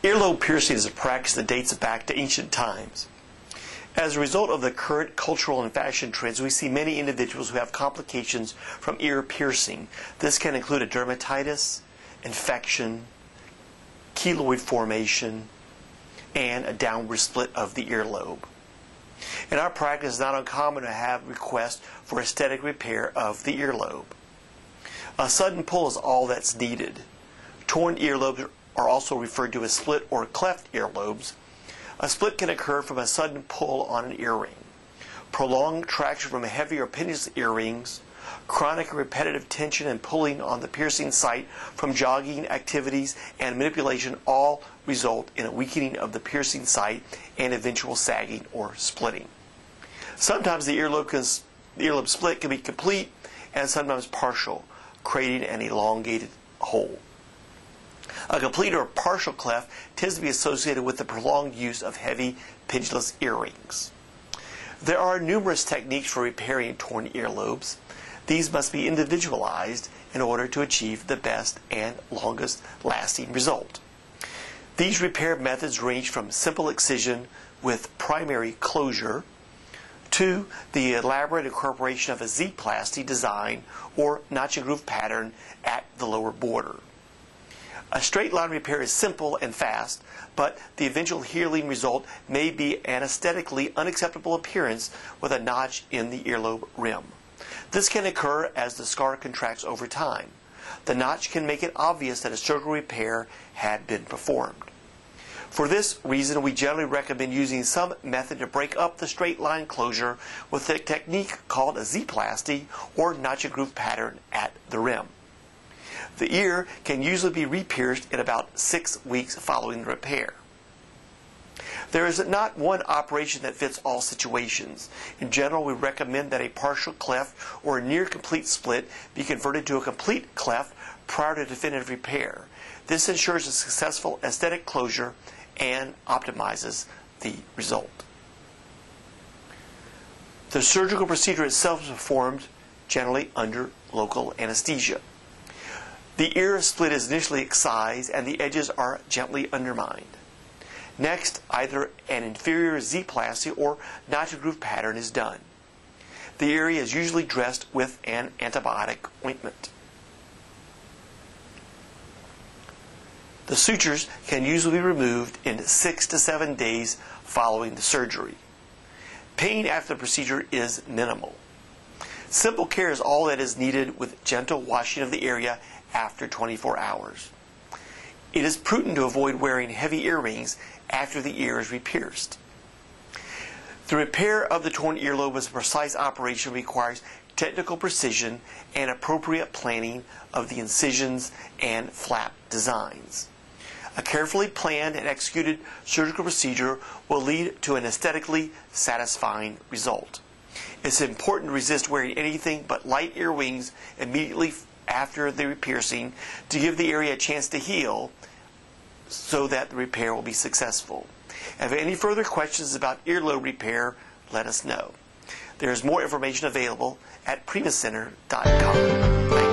Earlobe piercing is a practice that dates back to ancient times. As a result of the current cultural and fashion trends, we see many individuals who have complications from ear piercing. This can include a dermatitis, infection, keloid formation, and a downward split of the earlobe. In our practice, it's not uncommon to have requests for aesthetic repair of the earlobe. A sudden pull is all that's needed. Torn earlobes are also referred to as split or cleft earlobes. A split can occur from a sudden pull on an earring. Prolonged traction from heavy or pendulous earrings, chronic and repetitive tension and pulling on the piercing site from jogging activities and manipulation all result in a weakening of the piercing site and eventual sagging or splitting. Sometimes the earlobe split can be complete and sometimes partial, creating an elongated hole. A complete or partial cleft tends to be associated with the prolonged use of heavy pendulous earrings. There are numerous techniques for repairing torn earlobes. These must be individualized in order to achieve the best and longest lasting result. These repair methods range from simple excision with primary closure to the elaborate incorporation of a Z-plasty design or notch and groove pattern at the lower border. A straight line repair is simple and fast, but the eventual healing result may be an aesthetically unacceptable appearance with a notch in the earlobe rim. This can occur as the scar contracts over time. The notch can make it obvious that a surgical repair had been performed. For this reason, we generally recommend using some method to break up the straight line closure with a technique called a Z-plasty or notch and groove pattern at the rim. The ear can usually be re-pierced in about 6 weeks following the repair. There is not one operation that fits all situations. In general, we recommend that a partial cleft or a near complete split be converted to a complete cleft prior to definitive repair. This ensures a successful aesthetic closure and optimizes the result. The surgical procedure itself is performed generally under local anesthesia. The ear split is initially excised and the edges are gently undermined. Next, either an inferior Z-plasty or notch and groove pattern is done. The area is usually dressed with an antibiotic ointment. The sutures can usually be removed in 6 to 7 days following the surgery. Pain after the procedure is minimal. Simple care is all that is needed with gentle washing of the area after 24 hours. It is prudent to avoid wearing heavy earrings after the ear is re-pierced. The repair of the torn earlobe as a precise operation requires technical precision and appropriate planning of the incisions and flap designs. A carefully planned and executed surgical procedure will lead to an aesthetically satisfying result. It's important to resist wearing anything but light earrings immediately after the piercing to give the area a chance to heal so that the repair will be successful. If you have any further questions about earlobe repair, let us know. There is more information available at primacenter.com.